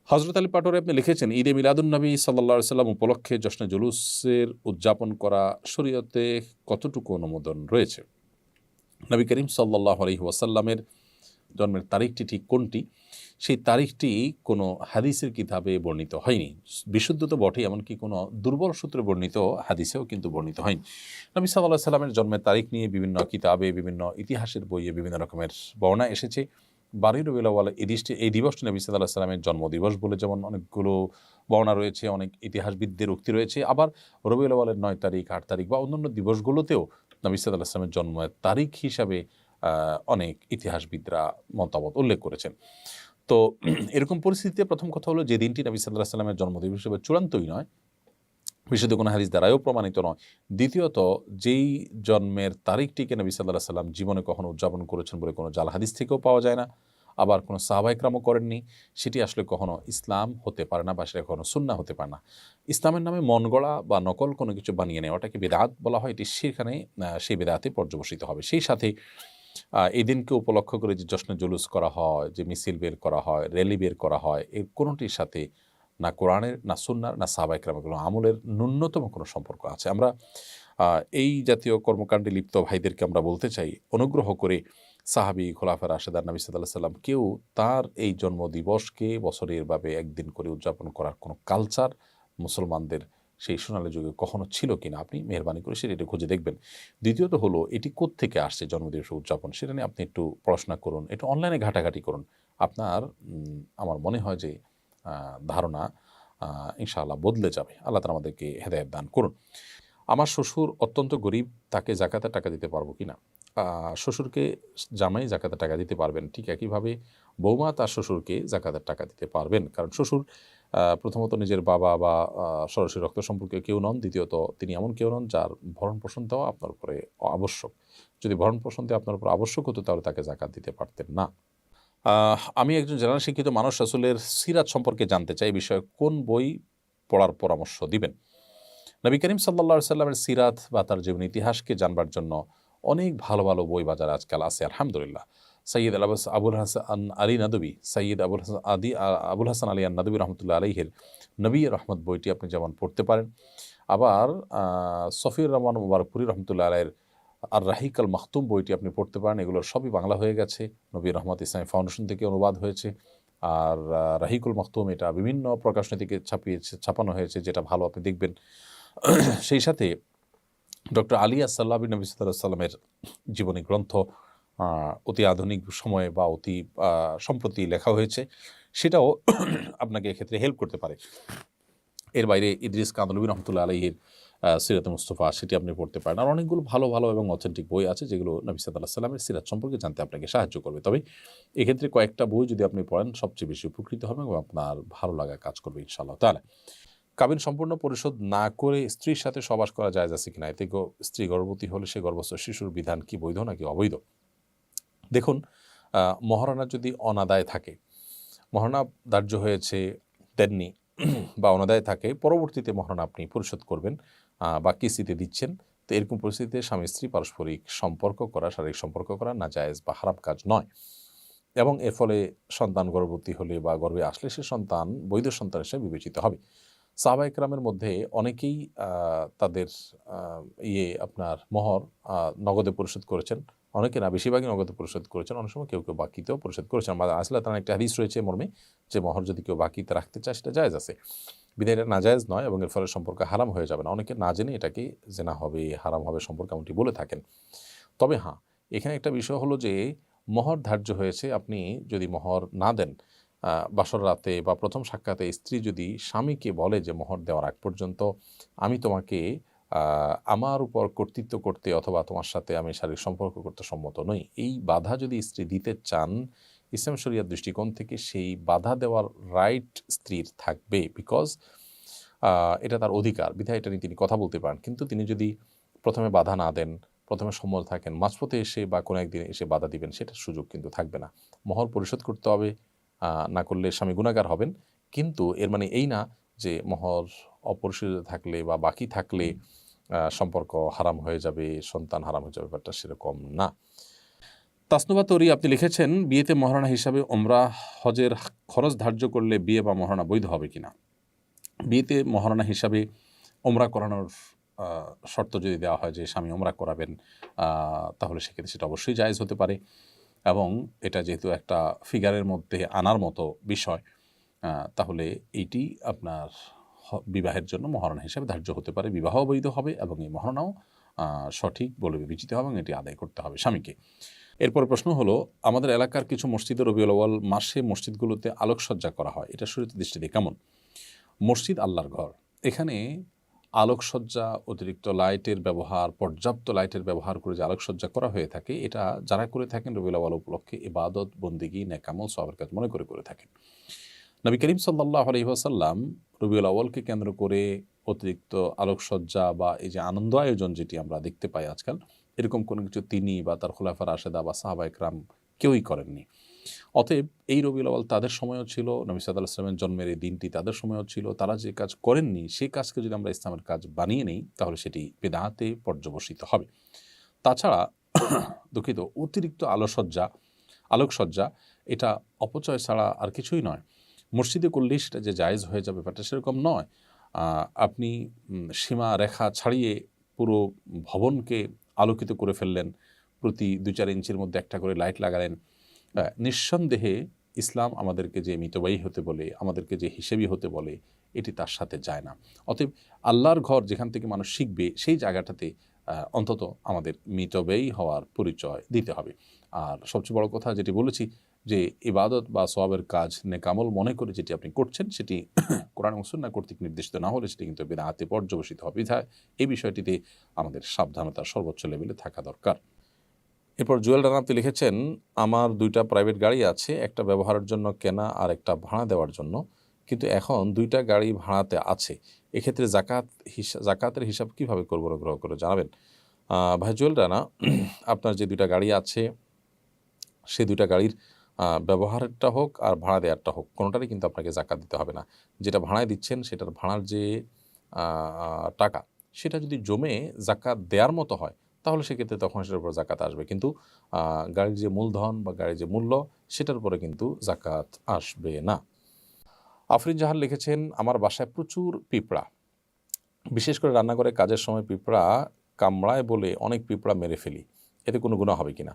হযরত আলী পাটোয়ারী আপনি লিখেছেন, ঈদে মিলাদুন্নবী সাল্লাল্লাহু আলাইহি সাল্লাম উপলক্ষে জশ্নে জুলুসের উদযাপন করা শরীয়তে কতটুকু অনুমোদন রয়েছে? নবী করিম সাল্লাল্লাহু আলাইহি ওয়াসাল্লামের জন্মের তারিখটি ঠিক কোনটি? সেই তারিখটি কোনো হাদিসের কিতাবে বর্ণিত হয়নি। বিশুদ্ধ তো বটেই, এমনকি কোনো দুর্বল সূত্রে বর্ণিত হাদিসেও কিন্তু বর্ণিত হয়নি। নবী সাল্লাল্লাহু আলাইহি সাল্লামের জন্মের তারিখ নিয়ে বিভিন্ন কিতাবে, বিভিন্ন ইতিহাসের বইয়ে বিভিন্ন রকমের বর্ণনা এসেছে। ১২ই রবিউল আউয়াল এই দিবসটি নবী সাল্লাল্লাহু আলাইহি সাল্লামের জন্মদিবস বলে যেমন অনেকগুলো বর্ণনা রয়েছে, অনেক ইতিহাসবিদদের উক্তি রয়েছে। আবার রবিউল আউয়ালের ৯ তারিখ, ৮ তারিখ বা অন্যান্য দিবসগুলোতেও নবী সাল্লাল্লাহু আলাইহি সাল্লামের জন্মের তারিখ হিসাবে অনেক ইতিহাসবিদরা মতামত উল্লেখ করেছেন। তো এরকম পরিস্থিতিতে প্রথম কথা হলো, যে দিনটি নবী সাল্লাল্লাহু আলাইহি সাল্লামের জন্মদিবস হিসেবে চূড়ান্তই নয়, বিশুদ্ধ কোনো হাদিস দ্বারাও প্রমাণিত নয়। দ্বিতীয়ত, যেই জন্মের তারিখটিকে নবী সাল্লাল্লাহু আলাইহি সাল্লাম জীবনে কখনো উদযাপন করেছেন বলে কোনো জাল হাদিস থেকেও পাওয়া যায় না। আবার কোনো সাহাবা ইকরামও করেননি। সেটি আসলে কখনো ইসলাম হতে পারে না, বা সেটা কখনো সুন্নাহ হতে পারে না। ইসলামের নামে মন গড়া বা নকল কোনো কিছু বানিয়ে নেওয়াটাকে বেদাত বলা হয়। এটি সেখানে সেই বেদাতে পর্যবসিত হবে। সেই সাথে এই দিনকে উপলক্ষ করে যে জশ্নে জুলুস করা হয়, যে মিছিল বের করা হয়, র্যালি বের করা হয়, এর কোনোটির সাথে না কোরআনের, না সুন্নাহর, না সাহাবা ইকরামের কোনো আমলের ন্যূনতম কোনো সম্পর্ক আছে। আমরা এই জাতীয় কর্মকাণ্ডে লিপ্ত ভাইদেরকে আমরা বলতে চাই, অনুগ্রহ করে সাহাবী, খোলাফায়ে রাশেদান, নবী সাল্লাল্লাহু আলাইহি সাল্লাম কেউ তার এই জন্মদিবসকে বছরের ভাবে একদিন করে উদযাপন করার কোনো কালচার মুসলমানদের সেই সোনালী যুগে কখনো ছিল কিনা, আপনি মেহেরবানি করে সেটা একটু খুঁজে দেখবেন। দ্বিতীয়ত হলো, এটি কোত্থেকে আসছে জন্মদিবস উদযাপন, সেটা নিয়ে আপনি একটু পড়াশোনা করুন, একটু অনলাইনে ঘাটাঘাটি করুন। আপনার আমার মনে হয় যে ধারণা ইনশাআল্লাহ বদলে যাবে। আল্লাহ তাআলা আমাদেরকে হেদায়েত দান করুন। আমার শ্বশুর অত্যন্ত গরিব, তাকে জাকাতের টাকা দিতে পারবো কিনা? শ্বশুরকে জামাই জাকাতের টাকা দিতে পারবেন। ঠিক একইভাবে বৌমা তার শ্বশুরকে জাকাতের টাকা দিতে পারবেন। কারণ শ্বশুর প্রথমত নিজের বাবা বা সরাসরি রক্ত সম্পর্কীয় কেউ নন। দ্বিতীয়ত, তিনি এমন কেউ নন যার ভরণ-পোষণ দেওয়া আপনার উপরে আবশ্যক। যদি ভরণ-পোষণ দেওয়া আপনার উপর আবশ্যক হতো, তাহলে তাকে জাকাত দিতে পারতেন না। আমি একজন জেনারেল শিক্ষিত মানুষ, রাসূলের সিরাত সম্পর্কে জানতে চাই। এই বিষয়ে কোন বই পড়ার পরামর্শ দিবেন? নবী করিম সাল্লাল্লাহু আলাইহি সাল্লামের সিরাত বা তার জীবন ইতিহাসকে জানবার জন্য অনেক ভালো ভালো বই বাজারে আজকাল আছে, আলহামদুলিল্লাহ। সৈয়দ আবুল হাসান আলী নদভী, সৈয়দ আবুল হাসান আলী নদভী রহমতুল্লাহ আলাইহির নবী রহমত বইটি আপনি যেমন পড়তে পারেন। আবার সফিউর রহমান মুবারকপুরী রহমতুল্লাহ আলাইহির আর রাহিক আল মাখতুম বইটি আপনি পড়তে পারেন। এগুলোর সবই বাংলা হয়ে গেছে, নবী রহমত ইসলামী ফাউন্ডেশন থেকে অনুবাদ হয়েছে। আর রাহিকুল মাখতুম এটা বিভিন্ন প্রকাশনী থেকে ছাপানো হয়েছে, যেটা ভালো, আপনি দেখবেন। সেই সাথে ডক্টর আলী আস-সাল্লাবী নবী সাল্লাল্লাহু আলাইহি সাল্লামের জীবনী গ্রন্থ অতি আধুনিক সময়ে বা অতি সম্প্রতি লেখা হয়েছে, সেটাও আপনাকে এক্ষেত্রে হেল্প করতে পারে। এর বাইরে ইদ্রিস কান্দলবী রহমতুল্লাহ আলাইহির সিরাতে মুস্তাফা, সেটি আপনি পড়তে পারেন। আর অনেকগুলো ভালো ভালো এবং অথেন্টিক বই আছে, যেগুলো নবী সাল্লাল্লাহু আলাইহি সাল্লামের সিরাত সম্পর্কে জানতে আপনাকে সাহায্য করবে। তবে এক্ষেত্রে কয়েকটা বই যদি আপনি পড়েন, সবচেয়ে বেশি উপকৃত হবেন এবং আপনার ভালো লাগা কাজ করবে ইনশাআল্লাহ তাআলা। কাবিন সম্পূর্ণ পরিশোধ না করে স্ত্রীর সাথে সহবাস করা জায়েজ আছে কিনা? এতে স্ত্রী গর্ভবতী হলে সে গর্ভস্থ শিশুর বিধান কি বৈধ নাকি অবৈধ? দেখুন, মহারণা যদি অনাদায় থাকে, মহারণা ধার্য হয়েছে দেননি বা অনাদায় থাকে, পরবর্তীতে মহারণা আপনি পরিশোধ করবেন বা কিস্তিতে দিচ্ছেন, তো এরকম পরিস্থিতিতে স্বামী স্ত্রী পারস্পরিক সম্পর্ক করা, শারীরিক সম্পর্ক করা না জায়েজ বা হারাম কাজ নয়। এবং এর ফলে সন্তান গর্ভবতী হলে বা গর্ভে আসলে সে সন্তান বৈধ সন্তান হিসেবে বিবেচিত হবে। সাহাবা ইকরামের মধ্যে অনেকেই তাদের আপনার মোহর নগদে পরিশোধ করেছেন। অনেকে না, বেশিরভাগই নগদে পরিশোধ করেছেন। অনেক সময় কেউ কেউ বাকিতেও পরিশোধ করেছেন। আসলে তার একটা হাদিস রয়েছে মর্মে, যে মোহর যদি কেউ বাকিতে রাখতে চায়, সেটা জায়েজ আছে। বিধায় এটা নাজায়েজ নয় এবং এর ফলে সম্পর্ক হারাম হয়ে যাবে না। অনেকে না জেনে এটাকে জেনা হবে, হারাম হবে সম্পর্ক এমনটি বলে থাকেন। তবে হ্যাঁ, এখানে একটা বিষয় হলো যে মোহর ধার্য হয়েছে, আপনি যদি মোহর না দেন, বাসর রাতে বা প্রথম সাক্ষাতে স্ত্রী যদি স্বামীকে বলে যে মোহর দেওয়ার আগ পর্যন্ত আমি তোমাকে আমার উপর কর্তৃত্ব করতে অথবা তোমার সাথে আমি শারীরিক সম্পর্ক করতে সম্মত নই, এই বাধা যদি স্ত্রী দিতে চান, ইসলাম শরিয়ার দৃষ্টিকোণ থেকে সেই বাধা দেওয়ার রাইট স্ত্রীর থাকবে, বিকজ এটা তার অধিকার, বিধায় এটা নিয়ে তিনি কথা বলতে পারেন। কিন্তু তিনি যদি প্রথমে বাধা না দেন, প্রথমে সম্মত থাকেন, মাঝপথে এসে বা কোনো একদিন এসে বাধা দিবেন, সেটার সুযোগ কিন্তু থাকবে না। মোহর পরিশোধ করতে হবে, না করলে স্বামী গুনাহগার হবেন। কিন্তু এর মানে এই না যে মোহর অপরিশোধিত থাকলে বা বাকি থাকলে সম্পর্ক হারাম হয়ে যাবে, সন্তান হারাম হয়ে যাবে, ব্যাপারটা সেরকম না। তাসনুবা তরি আপনি লিখেছেন, বিয়েতে মহারণা হিসাবে ওমরা হজের খরচ ধার্য করলে বিয়ে বা মহারণা বৈধ হবে কিনা। বিয়েতে মহারণা হিসাবে ওমরা করানোর শর্ত যদি দেওয়া হয় যে স্বামী ওমরা করাবেন, তাহলে সেক্ষেত্রে সেটা অবশ্যই জায়েজ হতে পারে। এবং এটা যেহেতু একটা ফিগারের মধ্যে আনার মতো বিষয়, তাহলে এইটি আপনার বিবাহের জন্য মহারণা হিসাবে ধার্য হতে পারে, বিবাহ বৈধ হবে এবং এই মহারণাও সঠিক বলে বিবেচিত হবে এবং এটি আদায় করতে হবে স্বামীকে। এরপর প্রশ্ন হলো, আমাদের এলাকার কিছু মসজিদে রবিউল আউয়াল মাসে মসজিদগুলোতে আলোকসজ্জা করা হয়, এটা শরীয়তের দৃষ্টিতে কেমন? মসজিদ আল্লাহর ঘর, এখানে আলোকসজ্জা, অতিরিক্ত লাইটের ব্যবহার, পর্যাপ্ত লাইটের ব্যবহার করে যে আলোকসজ্জা করা হয়ে থাকে, এটা যারা করে থাকেন রবিউল আউয়াল উপলক্ষে ইবাদত, বন্দেগী, নেক আমল, সওয়াবের কাজ মনে করে থাকেন। নবী করিম সাল্লাল্লাহু আলাইহি ওয়াসাল্লাম রবিউল আউয়ালকে কেন্দ্র করে অতিরিক্ত আলোকসজ্জা বা এই যে আনন্দ আয়োজন যেটি আমরা দেখতে পাই আজকাল, এরকম কোনো কিছু তিনি বা তার খুলাফা রাশেদা বা সাহাবা ইকরাম কেউই করেননি। অতএব এই রবিউল আউয়াল তাদের সময়ও ছিল, নবী সাল্লাল্লাহু আলাইহি ওয়াসাল্লামের জন্মের এই দিনটি তাদের সময়ও ছিল। তারা যে কাজ করেননি সেই কাজকে যদি আমরা ইসলামের কাজ বানিয়ে নিই, তাহলে সেটি বিদআতে পর্যবসিত হবে। তাছাড়া দুঃখিত, অতিরিক্ত আলোকসজ্জা এটা অপচয় ছাড়া আর কিছুই নয়। মসজিদে করলেই সেটা যে জায়েজ হয়ে যাবে ব্যাপারটা সেরকম নয়। আপনি সীমা রেখা ছাড়িয়ে পুরো ভবনকে আলোকিত করে ফেললেন, প্রতি ২-৪ ইঞ্চির মধ্যে একটা করে লাইট লাগালেন। নিঃসন্দেহে ইসলাম আমাদেরকে যে মিতব্যয়ী হতে বলে, আমাদেরকে যে হিসেবি হতে বলে, এটি তার সাথে যায় না। অতএব আল্লাহর ঘর যেখান থেকে মানুষ শিখবে, সেই জায়গাটাতে অন্তত আমাদের মিতব্যয়ী হওয়ার পরিচয় দিতে হবে। আর সবচেয়ে বড় কথা যেটি বলেছি, যে ইবাদত বা সওয়াবের কাজ, নেক আমল মনে করে যেটি আপনি করছেন, সেটি কোরআন ও সুন্নাহ কর্তৃক নির্দেশিত না হলে সেটি কিন্তু বিদআতে পর্যবসিত হবে। বিধায় এই বিষয়টিতে আমাদের সাবধানতা সর্বোচ্চ লেভেলে থাকা দরকার। এরপর জুয়েল রানা আপনি লিখেছেন, আমার 2টা প্রাইভেট গাড়ি আছে, একটা ব্যবহারের জন্য কেনা আর একটা ভাড়া দেওয়ার জন্য, কিন্তু এখন 2টা গাড়ি ভাড়াতে আছে। এক্ষেত্রে জাকাতের হিসাব কীভাবে করব, অনুগ্রহ করে জানাবেন। ভাই জুয়েল রানা, আপনার যে 2টা গাড়ি আছে, সেই 2টা গাড়ির ব্যবহারেরটা হোক আর ভাড়া দেওয়ারটা হোক, কোনোটারই কিন্তু আপনাকে জাকাত দিতে হবে না। যেটা ভাড়ায় দিচ্ছেন সেটার ভাড়ার যে টাকা, সেটা যদি জমে জাকাত দেওয়ার মতো হয়, তাহলে সেক্ষেত্রে তখন সেটার উপর জাকাত আসবে। কিন্তু গাড়ির যে মূলধন বা গাড়ির যে মূল্য, সেটার উপরে কিন্তু জাকাত আসবে না। আফরিন জাহান লিখেছেন, আমার বাসায় প্রচুর পিঁপড়া, বিশেষ করে রান্নাঘরে কাজের সময় পিঁপড়া কামড়ায় বলে অনেক পিঁপড়া মেরে ফেলি, এতে কোনো গুনাহ হবে কিনা?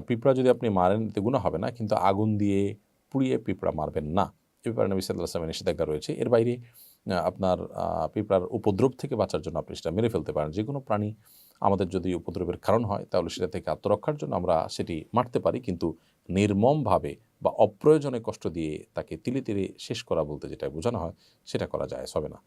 পিঁপড়া যদি আপনি মারেন এতে গুনাহ হবে না, কিন্তু আগুন দিয়ে পুড়িয়ে পিঁপড়া মারবেন না, এ ব্যাপারে নবী সাল্লাল্লাহু আলাইহি ওয়াসাল্লামের নিষেধাজ্ঞা রয়েছে। এর বাইরে আপনার পিঁপড়ার উপদ্রব থেকে বাঁচার জন্য আপনি সেটা মেরে ফেলতে পারেন। যে কোনো প্রাণী আমাদের যদি উপদ্রবের কারণ হয়, তাহলে সেটা থেকে আত্মরক্ষার জন্য আমরা সেটি মারতে পারি, কিন্তু নির্মমভাবে বা অপ্রয়োজনে কষ্ট দিয়ে তাকে তিলে তিলে শেষ করা বলতে যেটা বোঝানো হয়, সেটা করা জায়েজ হবে না।